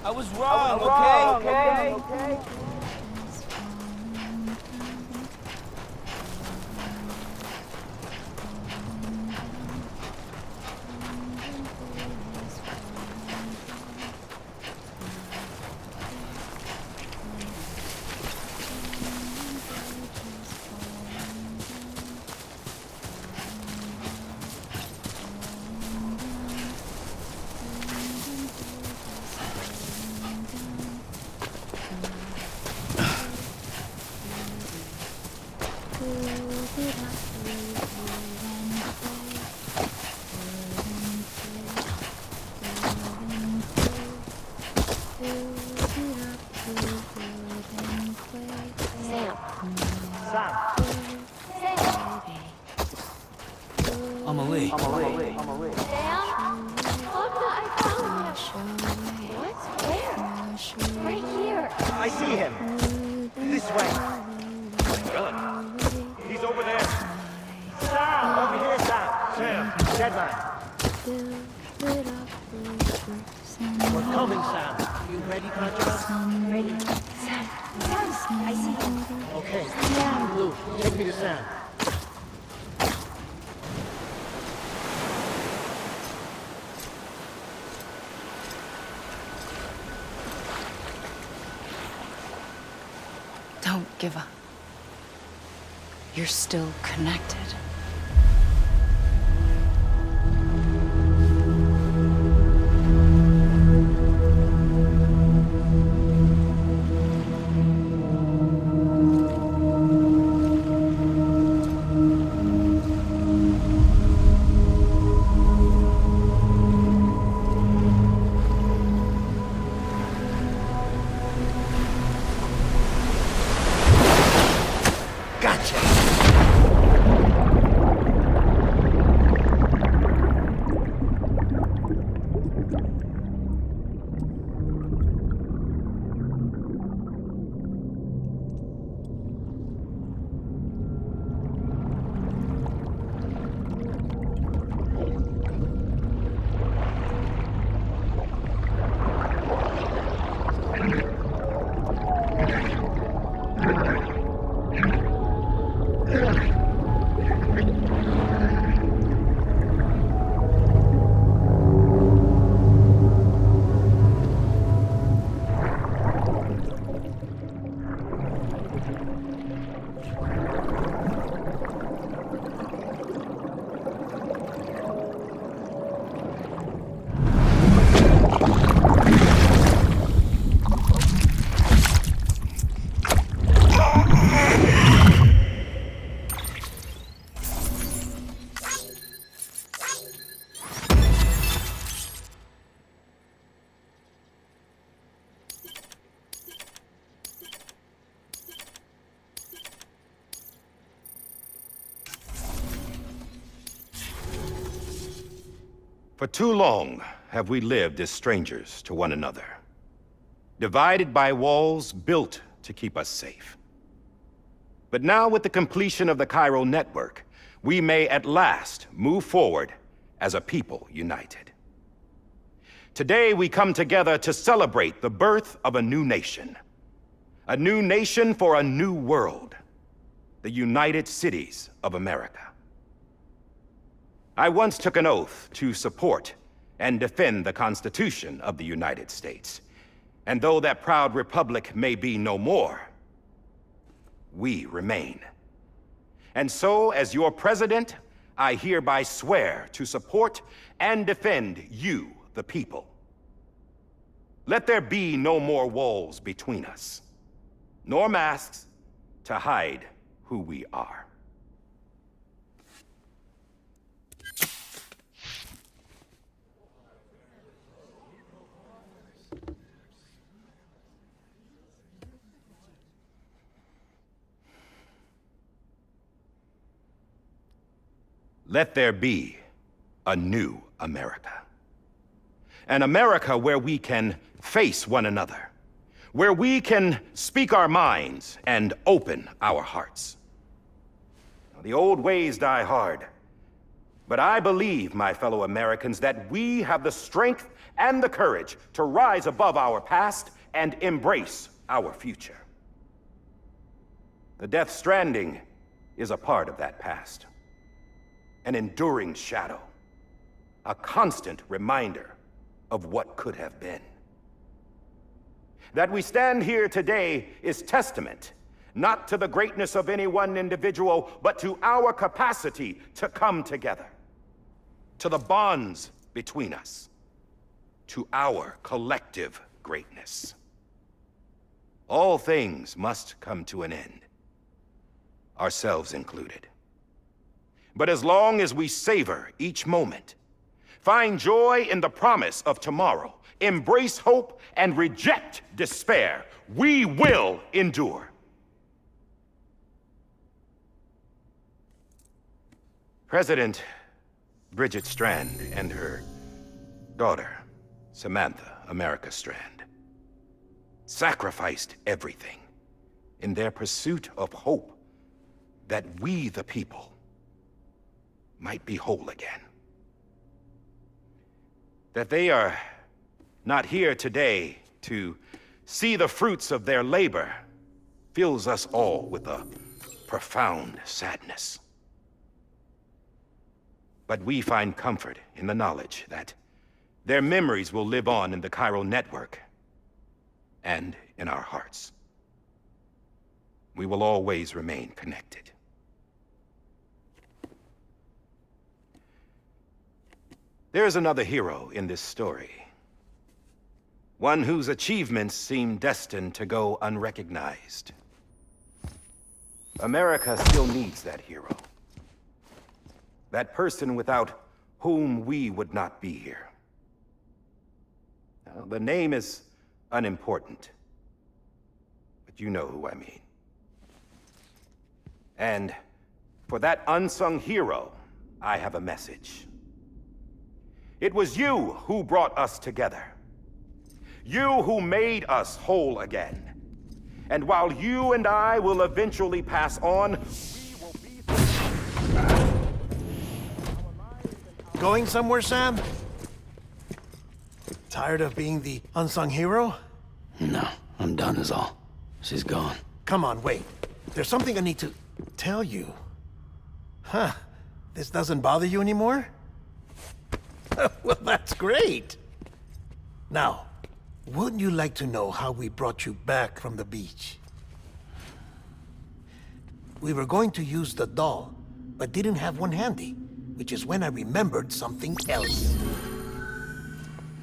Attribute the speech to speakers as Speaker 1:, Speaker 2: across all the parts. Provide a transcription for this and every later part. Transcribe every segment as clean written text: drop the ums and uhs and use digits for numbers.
Speaker 1: I was wrong, okay?
Speaker 2: Amelie.
Speaker 3: Sam? Look, I found him. What? Where? Right here.
Speaker 4: I see him. This way. Gun. He's over there. Sam! Over here, Sam. Sam, deadline. We're coming, Sam. You ready, Contra?
Speaker 3: Ready. Sam, I see him.
Speaker 4: Okay. Sam. Blue, take me to Sam.
Speaker 5: Don't give up. You're still connected.
Speaker 6: For too long have we lived as strangers to one another, divided by walls built to keep us safe. But now, with the completion of the Cairo network, we may at last move forward as a people united. Today, we come together to celebrate the birth of a new nation for a new world, the United Cities of America. I once took an oath to support and defend the Constitution of the United States. And though that proud republic may be no more, we remain. And so, as your president, I hereby swear to support and defend you, the people. Let there be no more walls between us, nor masks to hide who we are. Let there be a new America. An America where we can face one another, where we can speak our minds and open our hearts. The old ways die hard, but I believe, my fellow Americans, that we have the strength and the courage to rise above our past and embrace our future. The Death Stranding is a part of that past. An enduring shadow. A constant reminder of what could have been. That we stand here today is testament, not to the greatness of any one individual, but to our capacity to come together. To the bonds between us. To our collective greatness. All things must come to an end. Ourselves included. But as long as we savor each moment, find joy in the promise of tomorrow, embrace hope, and reject despair, we will endure. President Bridget Strand and her daughter, Samantha America Strand, sacrificed everything in their pursuit of hope that we, the people, might be whole again. That they are not here today to see the fruits of their labor fills us all with a profound sadness. But we find comfort in the knowledge that their memories will live on in the chiral network and in our hearts. We will always remain connected. There is another hero in this story. One whose achievements seem destined to go unrecognized. America still needs that hero. That person without whom we would not be here. Now, the name is unimportant, but you know who I mean. And for that unsung hero, I have a message. It was you who brought us together. You who made us whole again. And while you and I will eventually pass on, we will be...
Speaker 2: Going somewhere, Sam? Tired of being the unsung hero?
Speaker 7: No, I'm done is all. She's gone.
Speaker 2: Come on, wait. There's something I need to tell you. Huh. This doesn't bother you anymore? Well, that's great. Now, wouldn't you like to know how we brought you back from the beach? We were going to use the doll, but didn't have one handy, which is when I remembered something else.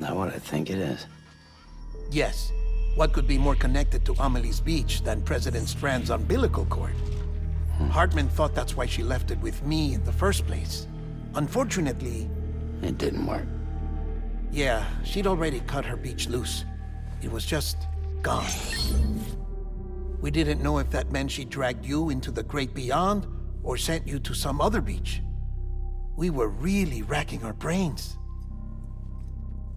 Speaker 7: Not what I think it is.
Speaker 2: Yes. What could be more connected to Amelie's beach than President Strand's umbilical cord? Hartman thought that's why she left it with me in the first place. Unfortunately...
Speaker 7: It didn't work.
Speaker 2: Yeah, she'd already cut her beach loose. It was just gone. We didn't know if that meant she dragged you into the great beyond or sent you to some other beach. We were really racking our brains.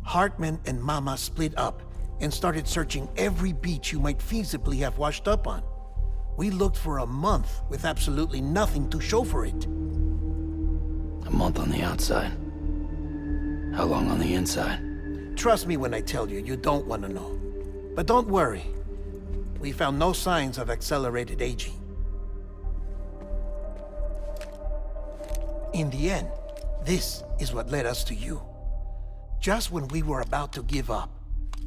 Speaker 2: Hartman and Mama split up and started searching every beach you might feasibly have washed up on. We looked for a month with absolutely nothing to show for it.
Speaker 7: A month on the outside. How long on the inside?
Speaker 2: Trust me when I tell you, you don't want to know. But don't worry. We found no signs of accelerated aging. In the end, this is what led us to you. Just when we were about to give up,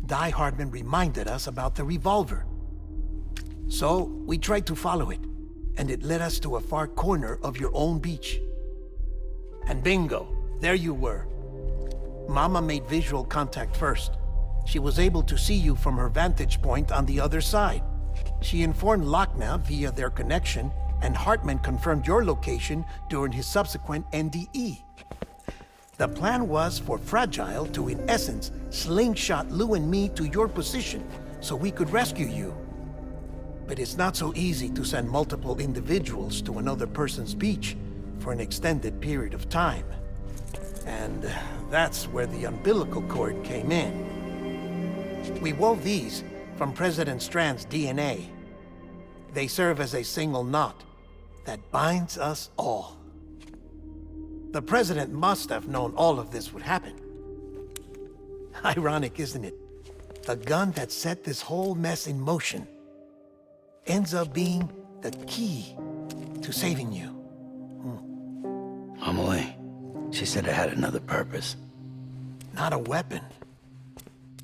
Speaker 2: Die Hardman reminded us about the revolver. So, we tried to follow it, and it led us to a far corner of your own beach. And bingo, there you were. Mama made visual contact first. She was able to see you from her vantage point on the other side. She informed Lochna via their connection, and Hartman confirmed your location during his subsequent NDE. The plan was for Fragile to, in essence, slingshot Lou and me to your position so we could rescue you. But it's not so easy to send multiple individuals to another person's beach for an extended period of time. And that's where the umbilical cord came in. We wove these from President Strand's DNA. They serve as a single knot that binds us all. The President must have known all of this would happen. Ironic, isn't it? The gun that set this whole mess in motion ends up being the key to saving you.
Speaker 7: Amelie, she said it had another purpose.
Speaker 2: Not a weapon,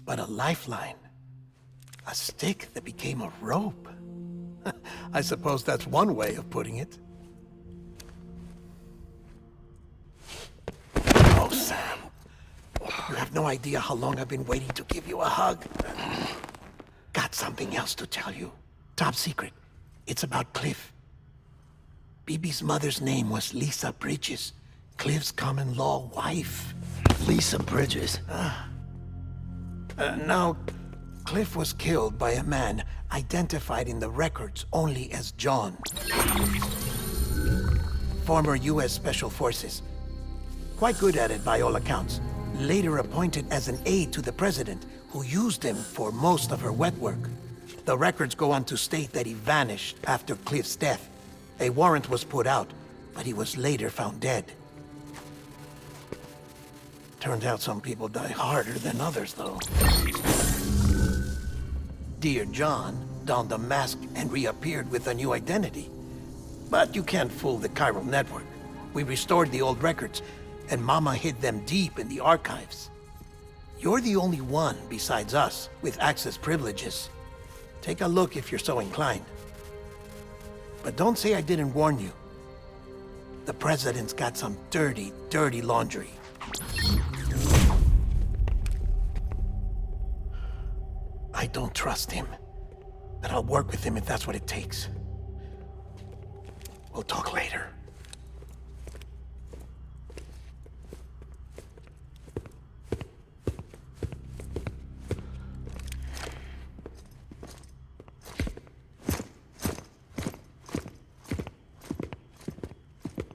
Speaker 2: but a lifeline. A stick that became a rope. I suppose that's one way of putting it. Oh, Sam. You have no idea how long I've been waiting to give you a hug. Got something else to tell you. Top secret. It's about Cliff. BB's mother's name was Lisa Bridges, Cliff's common-law wife.
Speaker 7: Lisa Bridges?
Speaker 2: Now, Cliff was killed by a man identified in the records only as John. Former U.S. Special Forces. Quite good at it by all accounts. Later appointed as an aide to the president, who used him for most of her wet work. The records go on to state that he vanished after Cliff's death. A warrant was put out, but he was later found dead. Turns out some people die harder than others, though. Dear John donned a mask and reappeared with a new identity. But you can't fool the chiral network. We restored the old records, and Mama hid them deep in the archives. You're the only one besides us with access privileges. Take a look if you're so inclined. But don't say I didn't warn you. The president's got some dirty, dirty laundry. I don't trust him, but I'll work with him if that's what it takes. We'll talk later.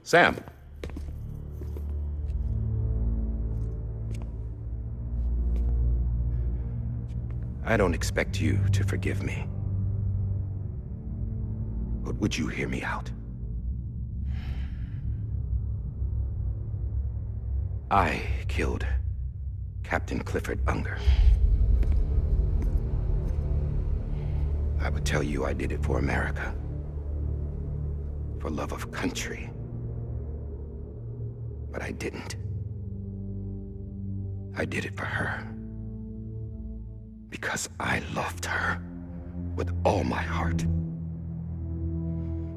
Speaker 6: Sam. I don't expect you to forgive me. But would you hear me out? I killed Captain Clifford Unger. I would tell you I did it for America. For love of country. But I didn't. I did it for her. Because I loved her with all my heart.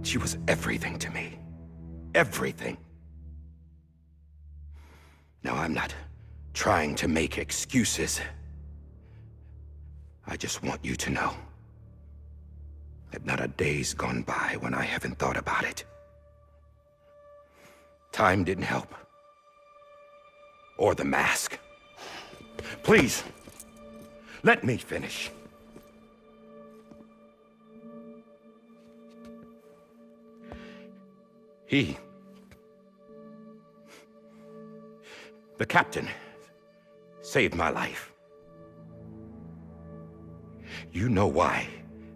Speaker 6: She was everything to me. Everything. Now, I'm not trying to make excuses. I just want you to know that not a day's gone by when I haven't thought about it. Time didn't help. Or the mask. Please, let me finish. The captain, saved my life. You know why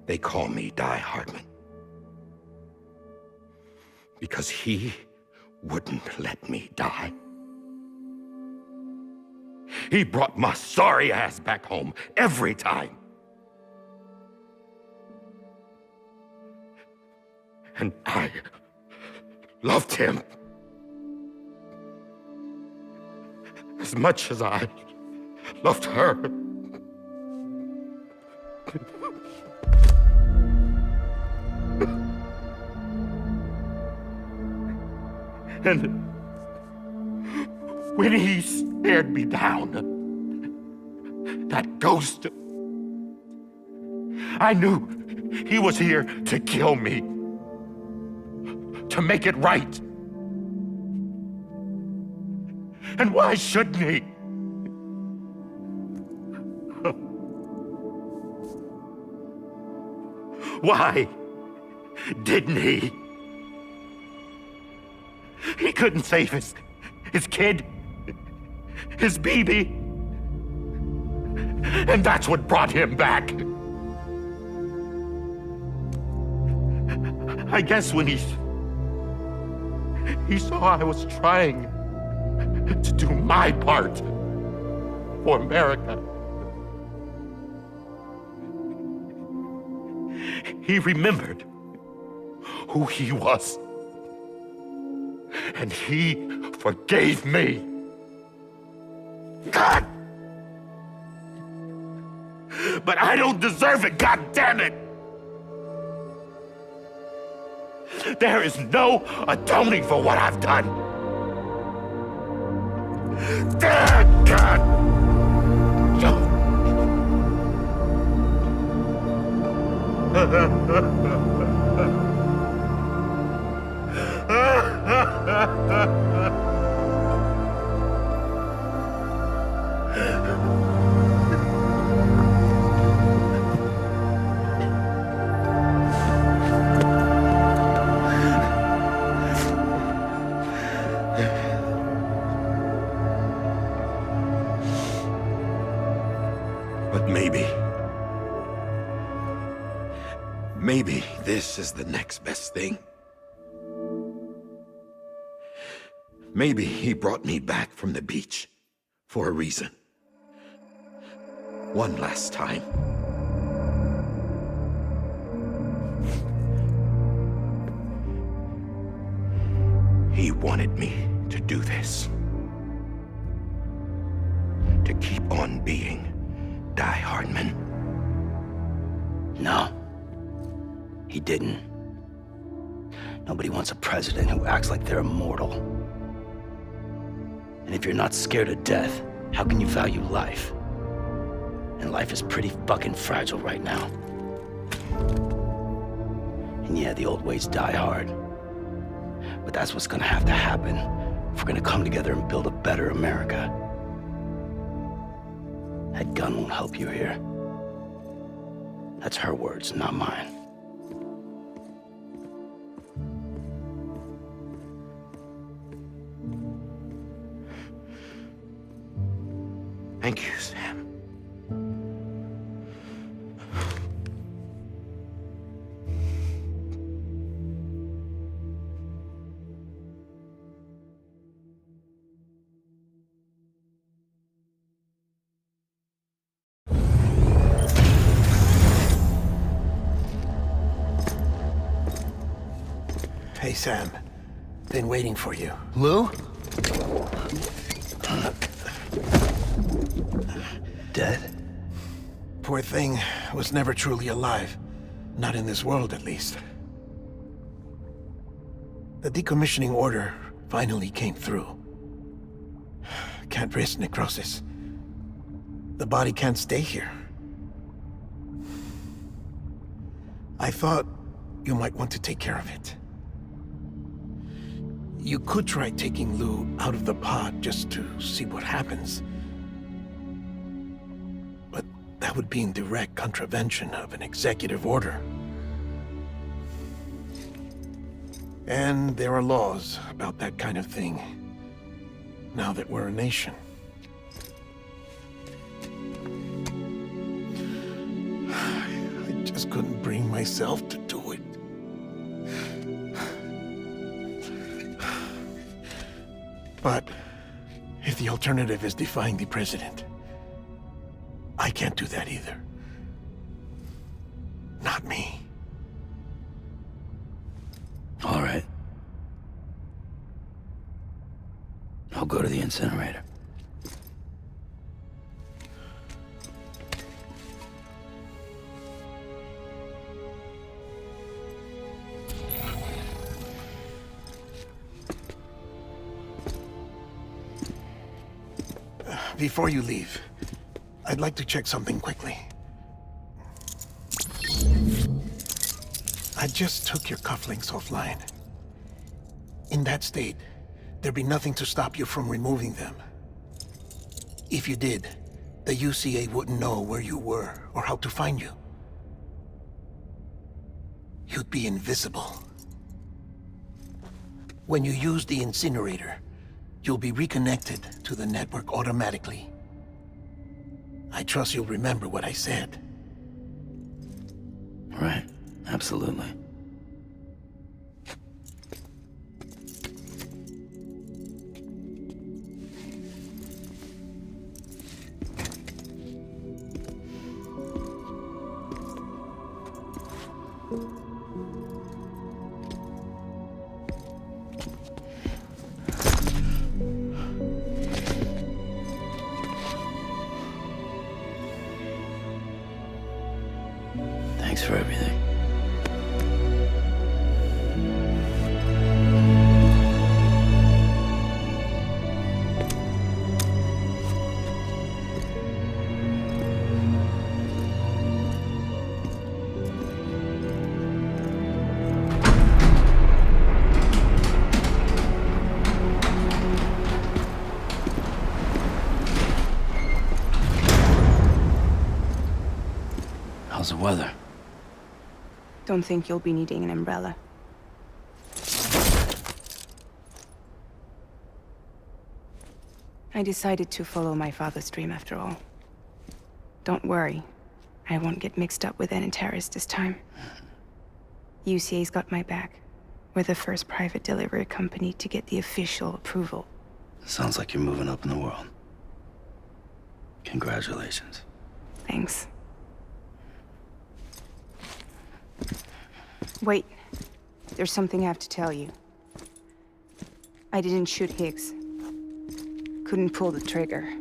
Speaker 6: they call me Die Hardman. Because he wouldn't let me die. He brought my sorry ass back home every time. And I loved him as much as I loved her. And when he stared me down, that ghost, I knew he was here to kill me, to make it right. And why shouldn't he? Why didn't he? He couldn't save his kid, his baby. And that's what brought him back. I guess when he saw I was trying to do my part,
Speaker 4: for America. He remembered who he was. And he forgave me. God! But I don't deserve it, God damn it! There is no atoning for what I've done. Damn, God!
Speaker 6: But maybe this is the next best thing. Maybe he brought me back from the beach for a reason. One last time. He wanted me to do this. To keep on being Die Hardman.
Speaker 7: No. He didn't. Nobody wants a president who acts like they're immortal. And if you're not scared of death, how can you value life? And life is pretty fucking fragile right now. And yeah, the old ways die hard. But that's what's gonna have to happen if we're gonna come together and build a better America. That gun won't help you here. That's her words, not mine.
Speaker 6: Thank you, Sam.
Speaker 2: Hey, Sam. Been waiting for you.
Speaker 7: Lou? Dead?
Speaker 2: Poor thing was never truly alive. Not in this world, at least. The decommissioning order finally came through. Can't risk necrosis. The body can't stay here. I thought you might want to take care of it. You could try taking Lou out of the pod just to see what happens. But that would be in direct contravention of an executive order. And there are laws about that kind of thing, now that we're a nation. I just couldn't bring myself to do it. But if the alternative is defying the president, I can't do that either. Not me.
Speaker 7: All right. I'll go to the incinerator.
Speaker 2: Before you leave, I'd like to check something quickly. I just took your cufflinks offline. In that state, there'd be nothing to stop you from removing them. If you did, the UCA wouldn't know where you were or how to find you. You'd be invisible. When you use the incinerator, you'll be reconnected to the network automatically. I trust you'll remember what I said.
Speaker 7: Right. Absolutely. Thanks for everything. How's the weather?
Speaker 5: Don't think you'll be needing an umbrella. I decided to follow my father's dream after all. Don't worry. I won't get mixed up with any terrorists this time. UCA's got my back. We're the first private delivery company to get the official approval.
Speaker 7: Sounds like you're moving up in the world. Congratulations.
Speaker 5: Thanks. Wait. There's something I have to tell you. I didn't shoot Higgs. Couldn't pull the trigger.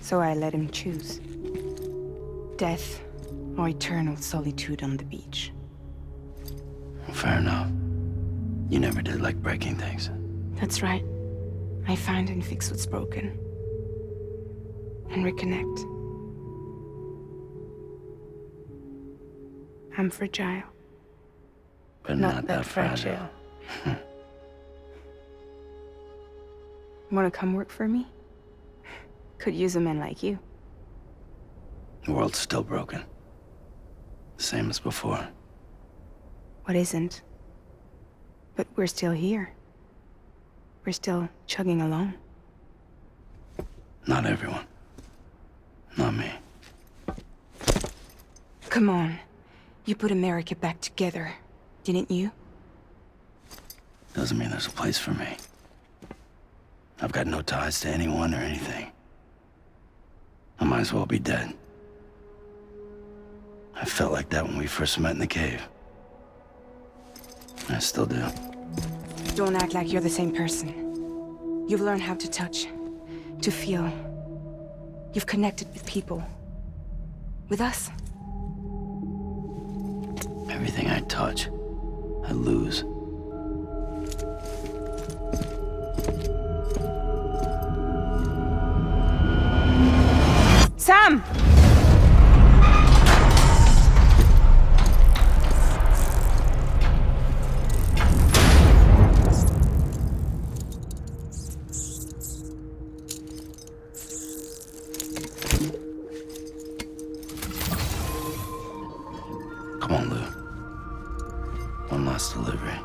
Speaker 5: So I let him choose. Death or eternal solitude on the beach.
Speaker 7: Fair enough. You never did like breaking things.
Speaker 5: That's right. I find and fix what's broken. And reconnect. I'm fragile.
Speaker 7: But not that fragile.
Speaker 5: Wanna come work for me? Could use a man like you.
Speaker 7: The world's still broken. The same as before.
Speaker 5: What isn't? But we're still here. We're still chugging along.
Speaker 7: Not everyone. Not me.
Speaker 5: Come on. You put America back together, didn't you?
Speaker 7: Doesn't mean there's a place for me. I've got no ties to anyone or anything. I might as well be dead. I felt like that when we first met in the cave. I still do.
Speaker 5: Don't act like you're the same person. You've learned how to touch, to feel. You've connected with people. With us.
Speaker 7: Everything I touch, I lose.
Speaker 5: Sam!
Speaker 7: Come on, Lou. One last delivery.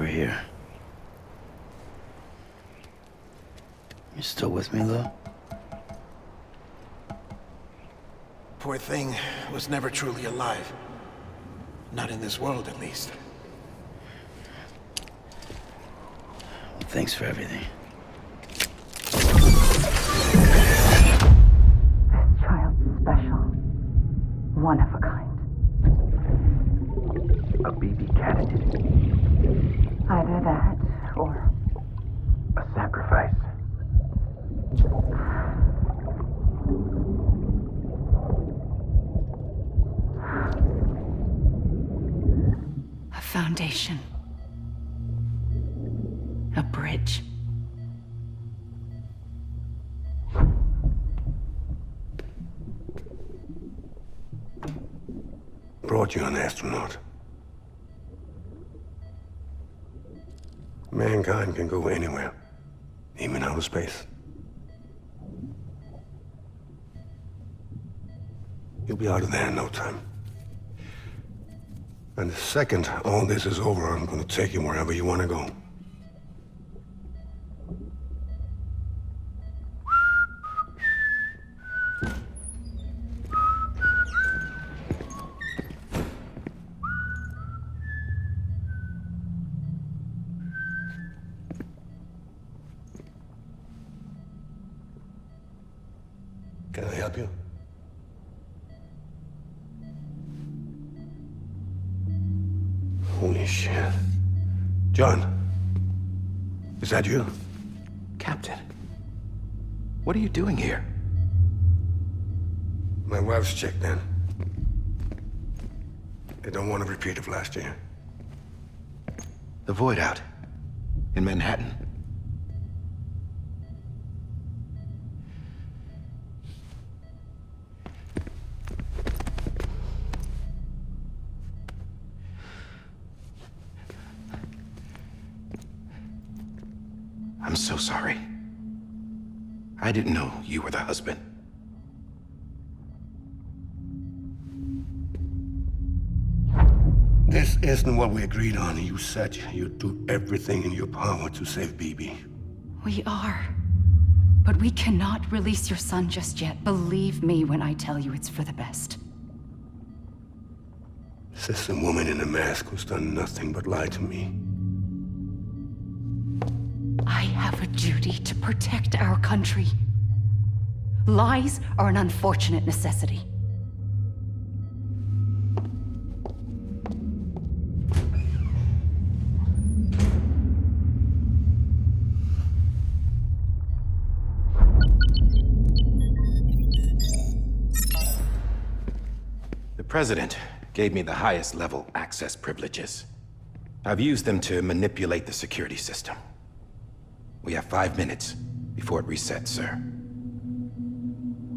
Speaker 7: we're here. You still with me, Lou?
Speaker 2: Poor thing was never truly alive. Not in this world, at least.
Speaker 7: Well, thanks for everything.
Speaker 8: Child's special. One of a kind.
Speaker 9: A BB candidate.
Speaker 8: Either that, or
Speaker 9: A sacrifice.
Speaker 8: a foundation. A bridge.
Speaker 10: Brought you an astronaut. Mankind can go anywhere, even outer space. You'll be out of there in no time. And the second all this is over, I'm gonna take you wherever you wanna go. Can I help you? Holy shit. John, is that you?
Speaker 9: Captain, what are you doing here?
Speaker 10: My wife's checked in. They don't want a repeat of last year.
Speaker 9: The Void Out in Manhattan. I'm so sorry. I didn't know you were the husband.
Speaker 10: This isn't what we agreed on. You said you'd do everything in your power to save BB.
Speaker 8: We are. But we cannot release your son just yet. Believe me when I tell you it's for the best.
Speaker 10: This is a woman in a mask who's done nothing but lie to me.
Speaker 8: I have a duty to protect our country. Lies are an unfortunate necessity.
Speaker 6: The President gave me the highest level access privileges. I've used them to manipulate the security system. We have 5 minutes before it resets, sir.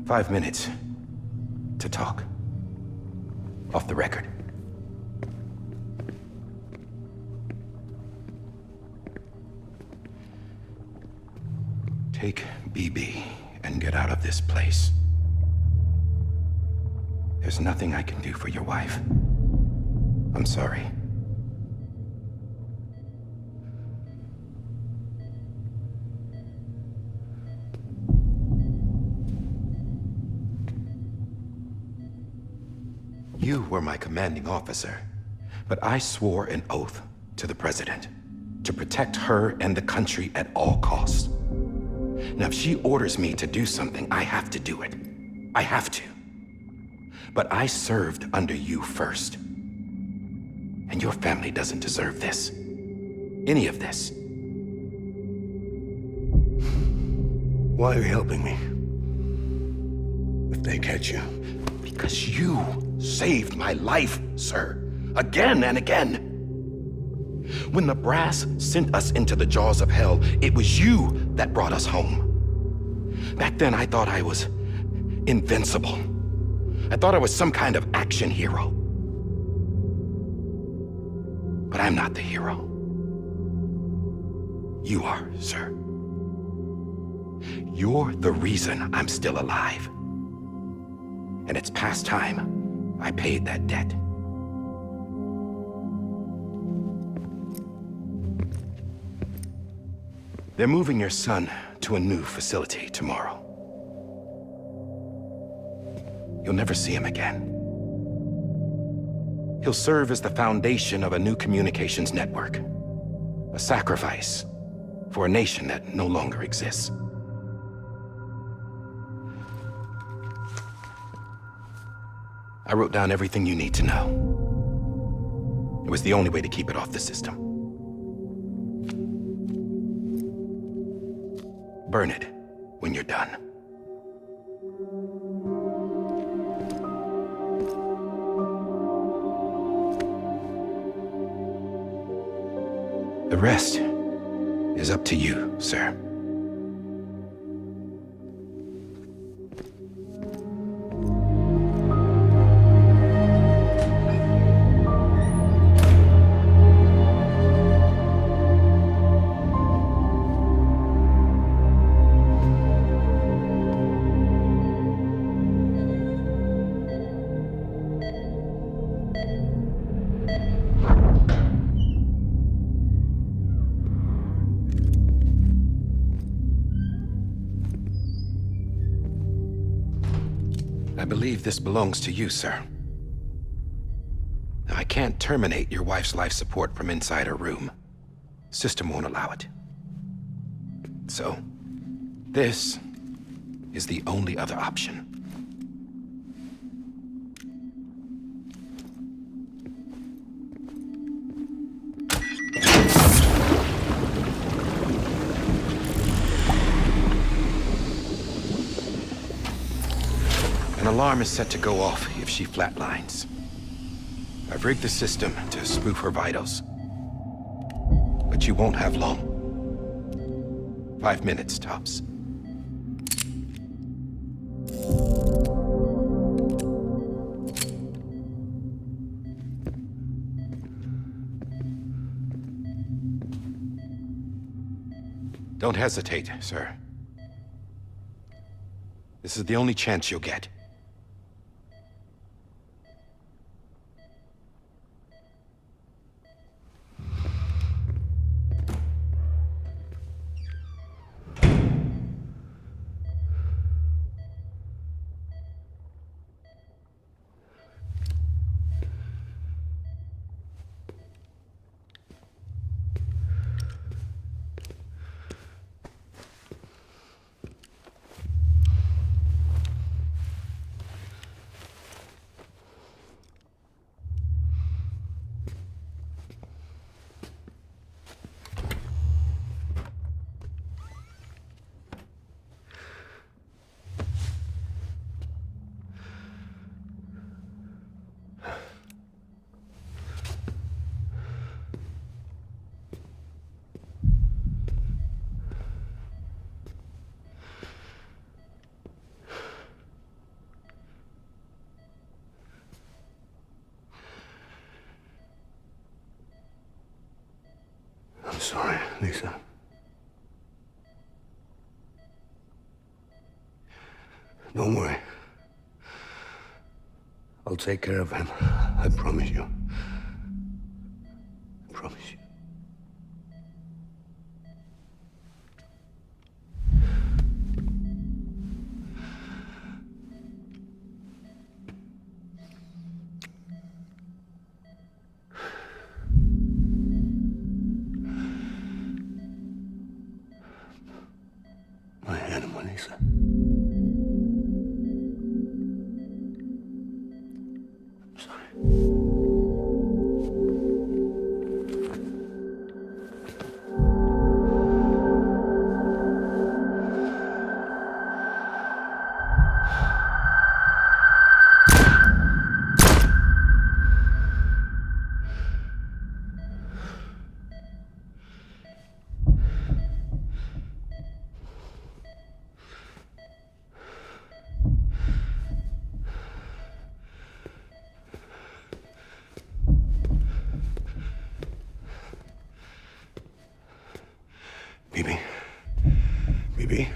Speaker 6: 5 minutes to talk. Off the record. Take BB and get out of this place. There's nothing I can do for your wife. I'm sorry. You were my commanding officer, but I swore an oath to the President to protect her and the country at all costs. Now, if she orders me to do something, I have to do it. I have to. But I served under you first. And your family doesn't deserve this. Any of this.
Speaker 10: Why are you helping me? If they catch you.
Speaker 6: Because you saved my life, sir. Again and again. When the brass sent us into the jaws of hell, it was you that brought us home. Back then, I thought I was invincible. I thought I was some kind of action hero. But I'm not the hero. You are, sir. You're the reason I'm still alive. And it's past time I paid that debt. They're moving your son to a new facility tomorrow. You'll never see him again. He'll serve as the foundation of a new communications network. A sacrifice for a nation that no longer exists. I wrote down everything you need to know. It was the only way to keep it off the system. Burn it when you're done. The rest is up to you, sir. I believe this belongs to you, sir. I can't terminate your wife's life support from inside her room. System won't allow it. So, this is the only other option. An alarm is set to go off if she flatlines. I've rigged the system to spoof her vitals. But you won't have long. 5 minutes, tops. Don't hesitate, sir. This is the only chance you'll get.
Speaker 10: I'm sorry, Lisa. Don't worry. I'll take care of him. I promise you. I promise you. My animal, Lisa. I'm sorry. Bibi? Bibi?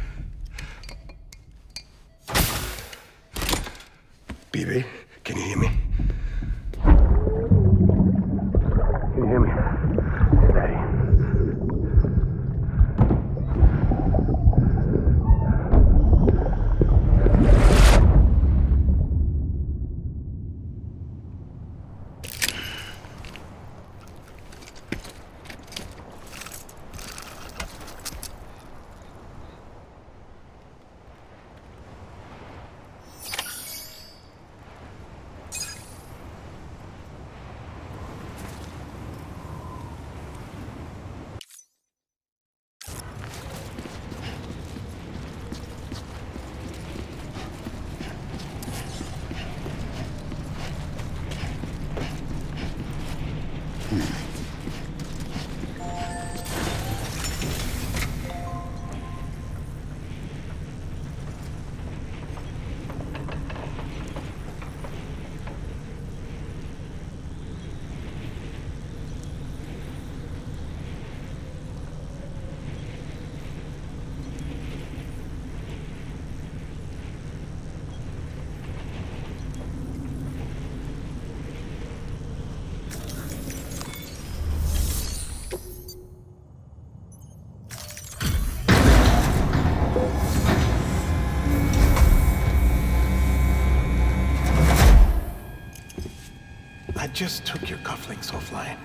Speaker 10: Bibi, can you hear me? Can you hear me? Daddy.
Speaker 2: just took your cufflinks offline.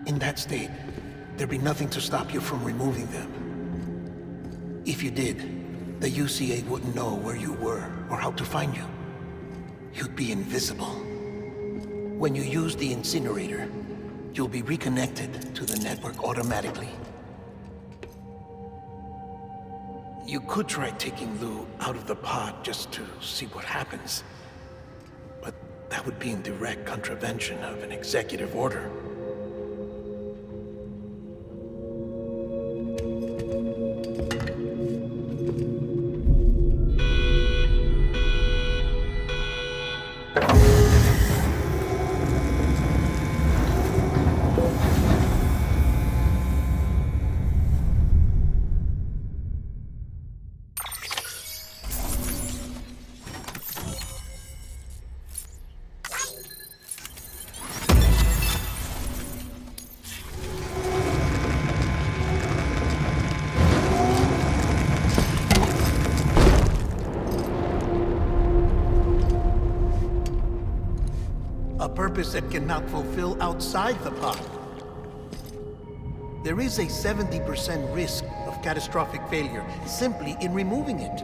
Speaker 2: In that state, there'd be nothing to stop you from removing them. If you did, the UCA wouldn't know where you were or how to find you. You'd be invisible. When you use the incinerator, you'll be reconnected to the network automatically. You could try taking Lou out of the pod just to see what happens. But that would be in direct contravention of an executive order. A purpose that cannot fulfill outside the pod. There is a 70% risk of catastrophic failure simply in removing it.